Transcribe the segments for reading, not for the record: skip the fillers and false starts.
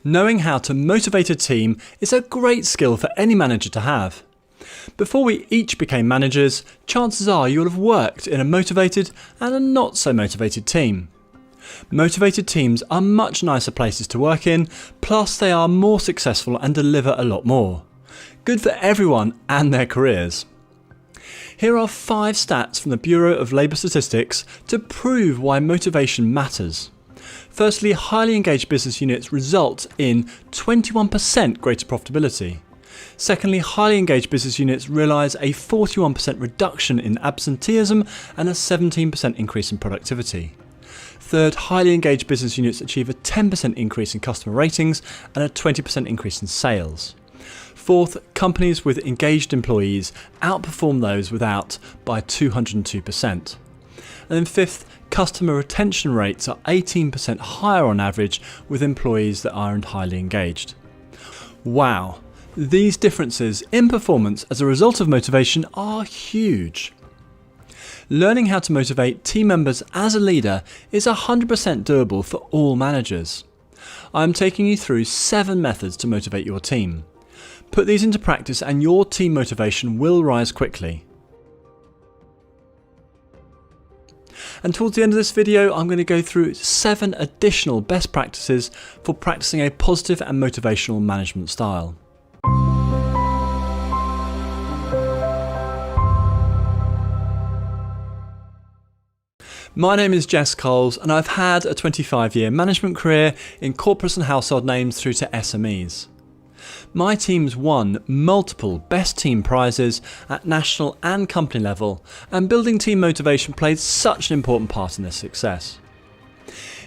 Knowing how to motivate a team is a great skill for any manager to have. Before we each became managers, chances are you'll have worked in a motivated and a not so motivated team. Motivated teams are much nicer places to work in, plus they are more successful and deliver a lot more. Good for everyone and their careers. Here are 5 stats from the Bureau of Labour Statistics to prove why motivation matters. Firstly, highly engaged business units result in 21% greater profitability. Secondly, highly engaged business units realise a 41% reduction in absenteeism and a 17% increase in productivity. Third, highly engaged business units achieve a 10% increase in customer ratings and a 20% increase in sales. Fourth, companies with engaged employees outperform those without by 202%. And then fifth, customer retention rates are 18% higher on average with employees that aren't highly engaged. Wow, these differences in performance as a result of motivation are huge. Learning how to motivate team members as a leader is 100% doable for all managers. I am taking you through 7 methods to motivate your team. Put these into practice and your team motivation will rise quickly. And towards the end of this video, I'm going to go through 7 additional best practices for practicing a positive and motivational management style. My name is Jess Coles and I've had a 25-year management career in corporates and household names through to SMEs. My teams won multiple Best Team prizes at national and company level, and building team motivation played such an important part in their success.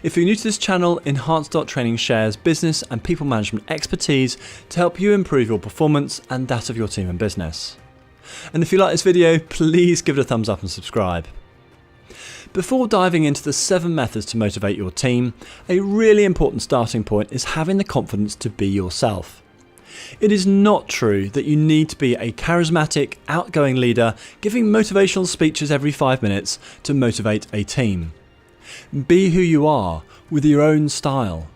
If you're new to this channel, Enhanced.Training shares business and people management expertise to help you improve your performance and that of your team and business. And if you like this video, please give it a thumbs up and subscribe. Before diving into the 7 methods to motivate your team, a really important starting point is having the confidence to be yourself. It is not true that you need to be a charismatic, outgoing leader giving motivational speeches every 5 minutes to motivate a team. Be who you are, with your own style.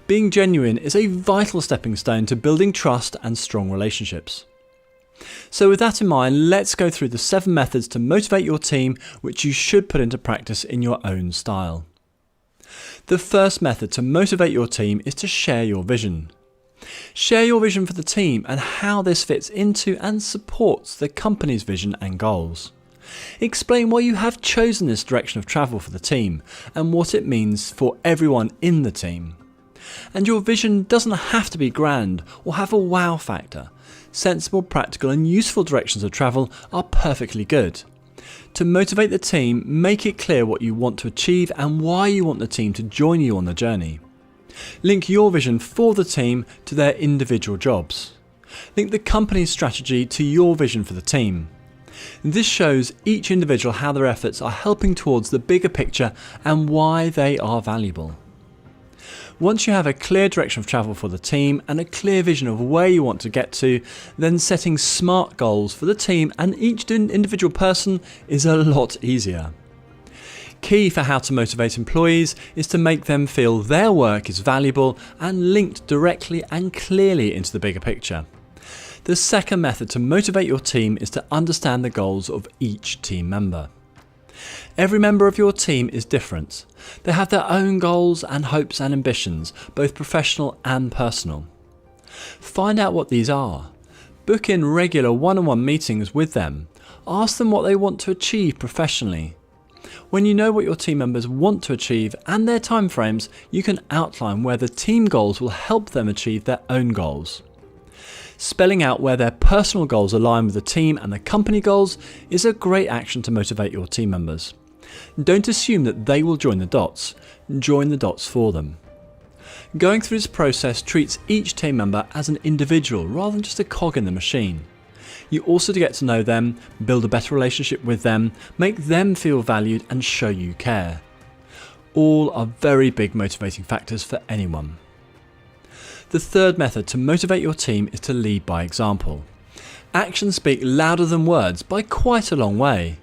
Being genuine is a vital stepping stone to building trust and strong relationships. So with that in mind, let's go through the 7 methods to motivate your team which you should put into practice in your own style. The first method to motivate your team is to share your vision. Share your vision for the team and how this fits into and supports the company's vision and goals. Explain why you have chosen this direction of travel for the team and what it means for everyone in the team. And your vision doesn't have to be grand or have a wow factor. Sensible, practical and useful directions of travel are perfectly good. To motivate the team, make it clear what you want to achieve and why you want the team to join you on the journey. Link your vision for the team to their individual jobs. Link the company's strategy to your vision for the team. This shows each individual how their efforts are helping towards the bigger picture and why they are valuable. Once you have a clear direction of travel for the team and a clear vision of where you want to get to, then setting smart goals for the team and each individual person is a lot easier. Key for how to motivate employees is to make them feel their work is valuable and linked directly and clearly into the bigger picture. The second method to motivate your team is to understand the goals of each team member. Every member of your team is different. They have their own goals and hopes and ambitions, both professional and personal. Find out what these are. Book in regular one-on-one meetings with them. Ask them what they want to achieve professionally. When you know what your team members want to achieve and their timeframes, you can outline where the team goals will help them achieve their own goals. Spelling out where their personal goals align with the team and the company goals is a great action to motivate your team members. Don't assume that they will join the dots. Join the dots for them. Going through this process treats each team member as an individual rather than just a cog in the machine. You also get to know them, build a better relationship with them, make them feel valued and show you care. All are very big motivating factors for anyone. The third method to motivate your team is to lead by example. Actions speak louder than words by quite a long way.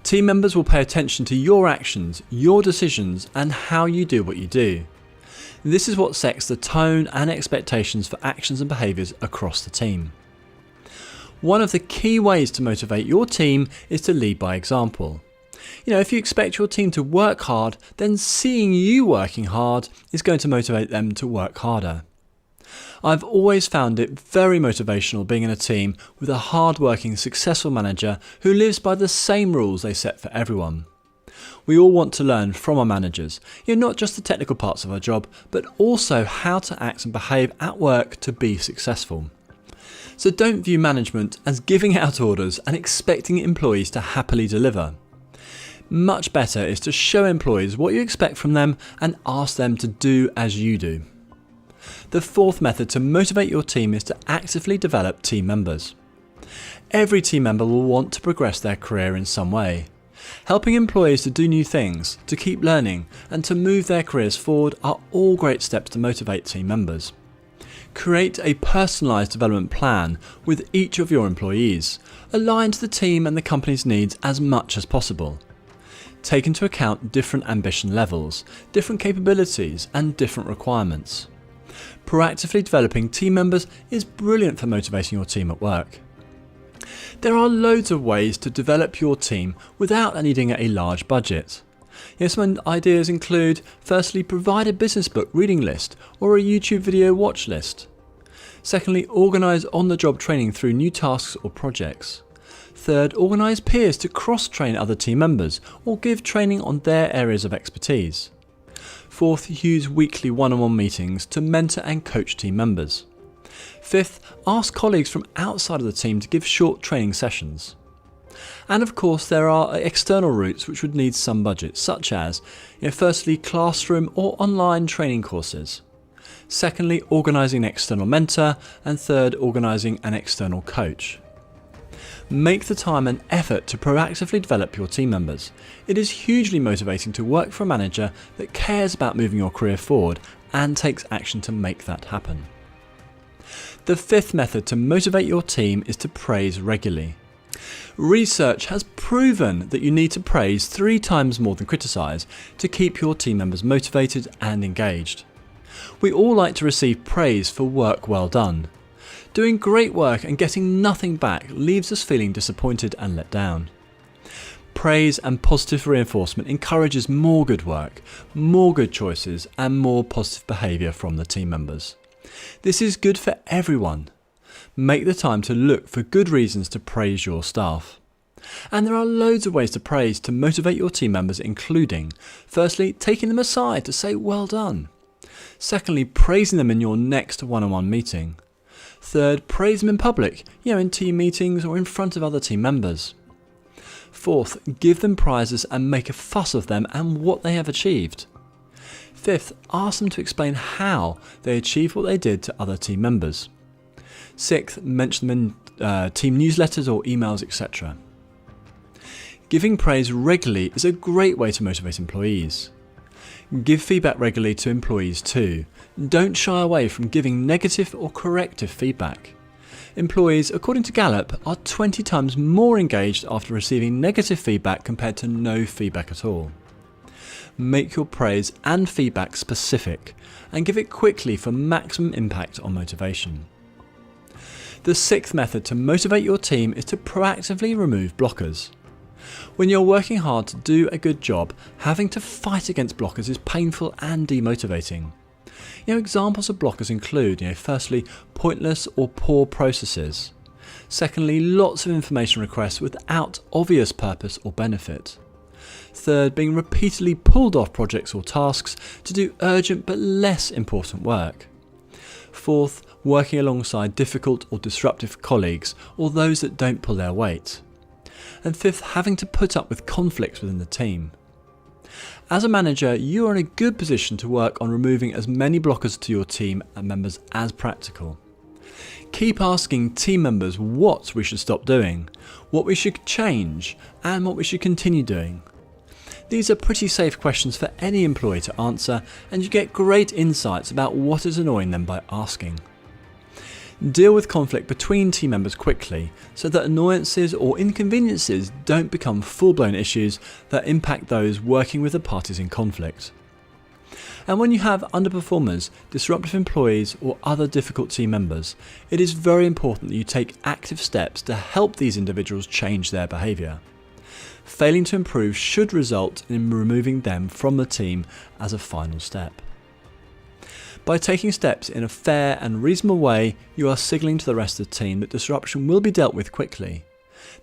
Team members will pay attention to your actions, your decisions and how you do what you do. This is what sets the tone and expectations for actions and behaviours across the team. One of the key ways to motivate your team is to lead by example. If you expect your team to work hard, then seeing you working hard is going to motivate them to work harder. I've always found it very motivational being in a team with a hard-working, successful manager who lives by the same rules they set for everyone. We all want to learn from our managers, not just the technical parts of our job, but also how to act and behave at work to be successful. So don't view management as giving out orders and expecting employees to happily deliver. Much better is to show employees what you expect from them and ask them to do as you do. The fourth method to motivate your team is to actively develop team members. Every team member will want to progress their career in some way. Helping employees to do new things, to keep learning, and to move their careers forward are all great steps to motivate team members. Create a personalised development plan with each of your employees, aligned to the team and the company's needs as much as possible. Take into account different ambition levels, different capabilities, and different requirements. Proactively developing team members is brilliant for motivating your team at work. There are loads of ways to develop your team without needing a large budget. Some ideas include, firstly, provide a business book reading list or a YouTube video watch list. Secondly, organise on-the-job training through new tasks or projects. Third, organise peers to cross-train other team members or give training on their areas of expertise. Fourth, use weekly one-on-one meetings to mentor and coach team members. Fifth, ask colleagues from outside of the team to give short training sessions. And of course, there are external routes which would need some budget, such as, firstly, classroom or online training courses. Secondly, organising an external mentor, and third, organising an external coach. Make the time and effort to proactively develop your team members. It is hugely motivating to work for a manager that cares about moving your career forward and takes action to make that happen. The fifth method to motivate your team is to praise regularly. Research has proven that you need to praise 3 times more than criticise to keep your team members motivated and engaged. We all like to receive praise for work well done. Doing great work and getting nothing back leaves us feeling disappointed and let down. Praise and positive reinforcement encourages more good work, more good choices, and more positive behaviour from the team members. This is good for everyone. Make the time to look for good reasons to praise your staff. And there are loads of ways to praise to motivate your team members, including, firstly, taking them aside to say well done. Secondly, praising them in your next one-on-one meeting. Third, praise them in public, in team meetings or in front of other team members. Fourth, give them prizes and make a fuss of them and what they have achieved. Fifth, ask them to explain how they achieved what they did to other team members. Sixth, mention them in team newsletters or emails, etc. Giving praise regularly is a great way to motivate employees. Give feedback regularly to employees too. Don't shy away from giving negative or corrective feedback. Employees, according to Gallup, are 20 times more engaged after receiving negative feedback compared to no feedback at all. Make your praise and feedback specific and give it quickly for maximum impact on motivation. The sixth method to motivate your team is to proactively remove blockers. When you're working hard to do a good job, having to fight against blockers is painful and demotivating. Examples of blockers include, firstly, pointless or poor processes. Secondly, lots of information requests without obvious purpose or benefit. Third, being repeatedly pulled off projects or tasks to do urgent but less important work. Fourth, working alongside difficult or disruptive colleagues or those that don't pull their weight. And fifth, having to put up with conflicts within the team. As a manager, you are in a good position to work on removing as many blockers to your team and members as practical. Keep asking team members what we should stop doing, what we should change, and what we should continue doing. These are pretty safe questions for any employee to answer, and you get great insights about what is annoying them by asking. Deal with conflict between team members quickly so that annoyances or inconveniences don't become full-blown issues that impact those working with the parties in conflict. And when you have underperformers, disruptive employees or other difficult team members, it is very important that you take active steps to help these individuals change their behaviour. Failing to improve should result in removing them from the team as a final step. By taking steps in a fair and reasonable way, you are signalling to the rest of the team that disruption will be dealt with quickly.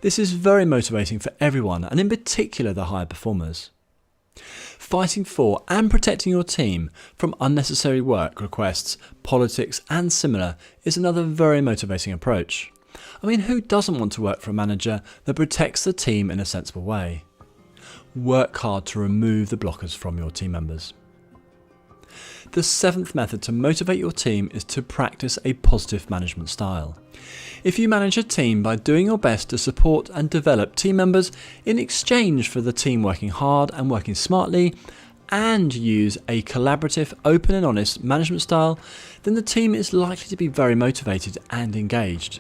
This is very motivating for everyone, and in particular the higher performers. Fighting for and protecting your team from unnecessary work requests, politics and similar is another very motivating approach. I mean, who doesn't want to work for a manager that protects the team in a sensible way? Work hard to remove the blockers from your team members. The 7th method to motivate your team is to practice a positive management style. If you manage a team by doing your best to support and develop team members in exchange for the team working hard and working smartly, and use a collaborative, open and honest management style, then the team is likely to be very motivated and engaged.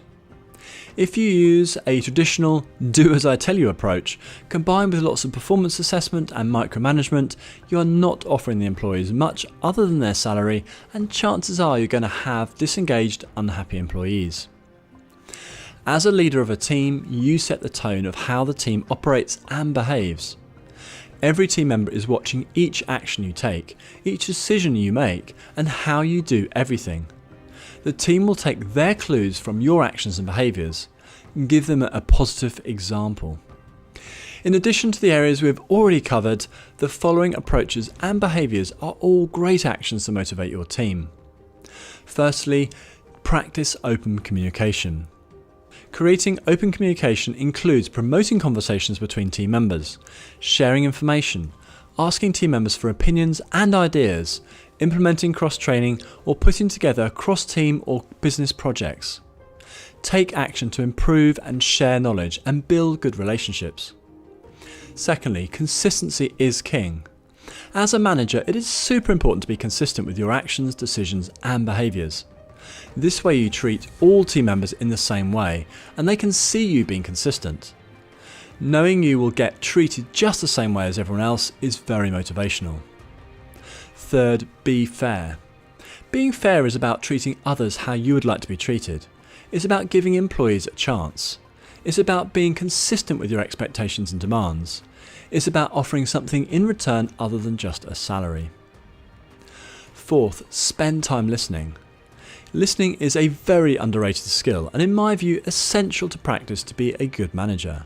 If you use a traditional do as I tell you approach, combined with lots of performance assessment and micromanagement, you are not offering the employees much other than their salary, and chances are you're going to have disengaged, unhappy employees. As a leader of a team, you set the tone of how the team operates and behaves. Every team member is watching each action you take, each decision you make, and how you do everything. The team will take their clues from your actions and behaviours and give them a positive example. In addition to the areas we've already covered, the following approaches and behaviours are all great actions to motivate your team. Firstly, practice open communication. Creating open communication includes promoting conversations between team members, sharing information, asking team members for opinions and ideas, implementing cross-training or putting together cross-team or business projects. Take action to improve and share knowledge and build good relationships. Secondly, consistency is king. As a manager, it is super important to be consistent with your actions, decisions and behaviours. This way you treat all team members in the same way and they can see you being consistent. Knowing you will get treated just the same way as everyone else is very motivational. Third, be fair. Being fair is about treating others how you would like to be treated. It's about giving employees a chance. It's about being consistent with your expectations and demands. It's about offering something in return other than just a salary. Fourth, spend time listening. Listening is a very underrated skill and in my view essential to practice to be a good manager.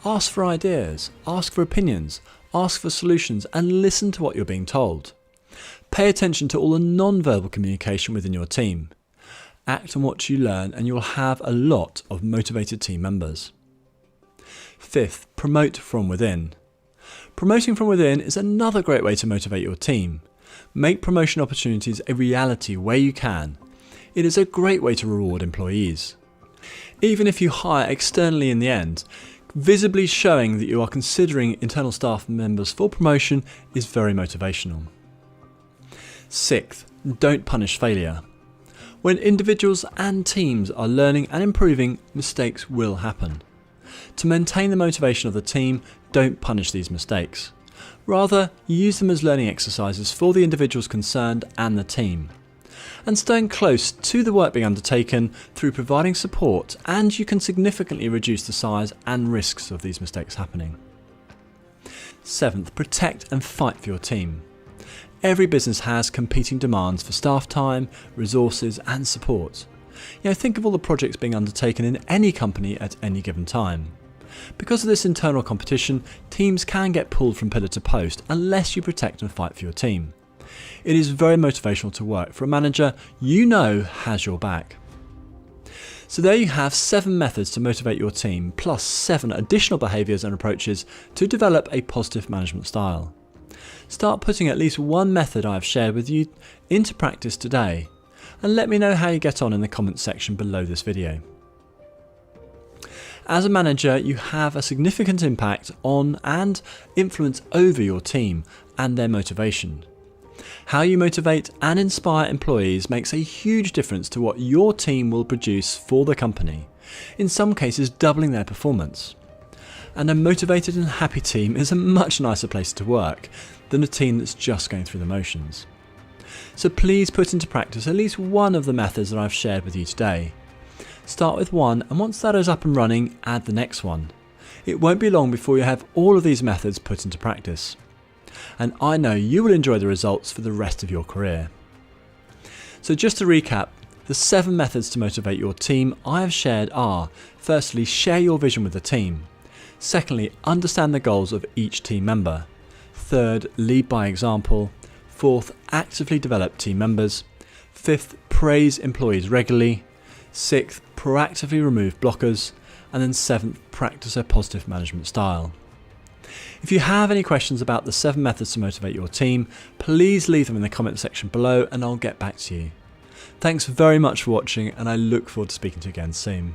Ask for ideas, ask for opinions, ask for solutions and listen to what you're being told. Pay attention to all the non-verbal communication within your team. Act on what you learn and you'll have a lot of motivated team members. Fifth, promote from within. Promoting from within is another great way to motivate your team. Make promotion opportunities a reality where you can. It is a great way to reward employees. Even if you hire externally in the end, visibly showing that you are considering internal staff members for promotion is very motivational. Sixth, don't punish failure. When individuals and teams are learning and improving, mistakes will happen. To maintain the motivation of the team, don't punish these mistakes. Rather, use them as learning exercises for the individuals concerned and the team. And staying close to the work being undertaken through providing support, and you can significantly reduce the size and risks of these mistakes happening. Seventh, protect and fight for your team. Every business has competing demands for staff time, resources and support. Think of all the projects being undertaken in any company at any given time. Because of this internal competition, teams can get pulled from pillar to post unless you protect and fight for your team. It is very motivational to work for a manager you know has your back. So there you have 7 methods to motivate your team, plus 7 additional behaviours and approaches to develop a positive management style. Start putting at least one method I have shared with you into practice today, and let me know how you get on in the comments section below this video. As a manager, you have a significant impact on and influence over your team and their motivation. How you motivate and inspire employees makes a huge difference to what your team will produce for the company, in some cases doubling their performance. And a motivated and happy team is a much nicer place to work than a team that's just going through the motions. So please put into practice at least one of the methods that I've shared with you today. Start with one, and once that is up and running, add the next one. It won't be long before you have all of these methods put into practice. And I know you will enjoy the results for the rest of your career. So just to recap, the 7 methods to motivate your team I have shared are: firstly, share your vision with the team. Secondly, understand the goals of each team member. Third, lead by example. Fourth, actively develop team members. Fifth, praise employees regularly. Sixth, proactively remove blockers. And then 7th, practice a positive management style. If you have any questions about the 7 methods to motivate your team, please leave them in the comment section below and I'll get back to you. Thanks very much for watching, and I look forward to speaking to you again soon.